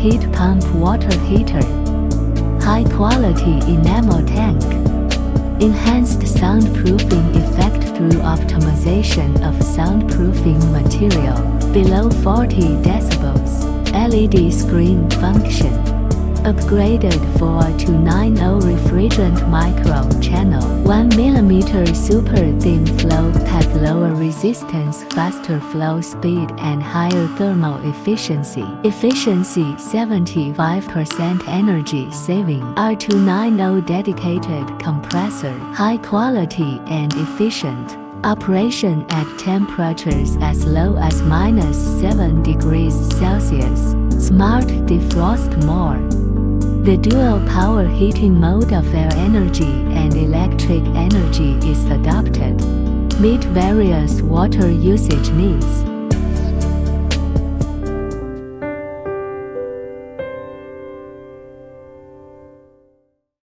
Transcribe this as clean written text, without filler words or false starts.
heat pump water heater. High-quality enamel tank. Enhanced soundproofing effect through optimization of soundproofing material. Below 40 decibels. LED screen function. Upgraded for R290 Refrigerant microchannel. 1mm super thin flow pack. Lower resistance, faster flow speed and higher thermal efficiency. Efficiency 75% energy saving. R290 dedicated compressor. High quality and efficient. Operation at temperatures as low as -7 degrees Celsius. Smart defrost more. The dual power heating mode of air energy and electric energy is adopted. Meet various water usage needs.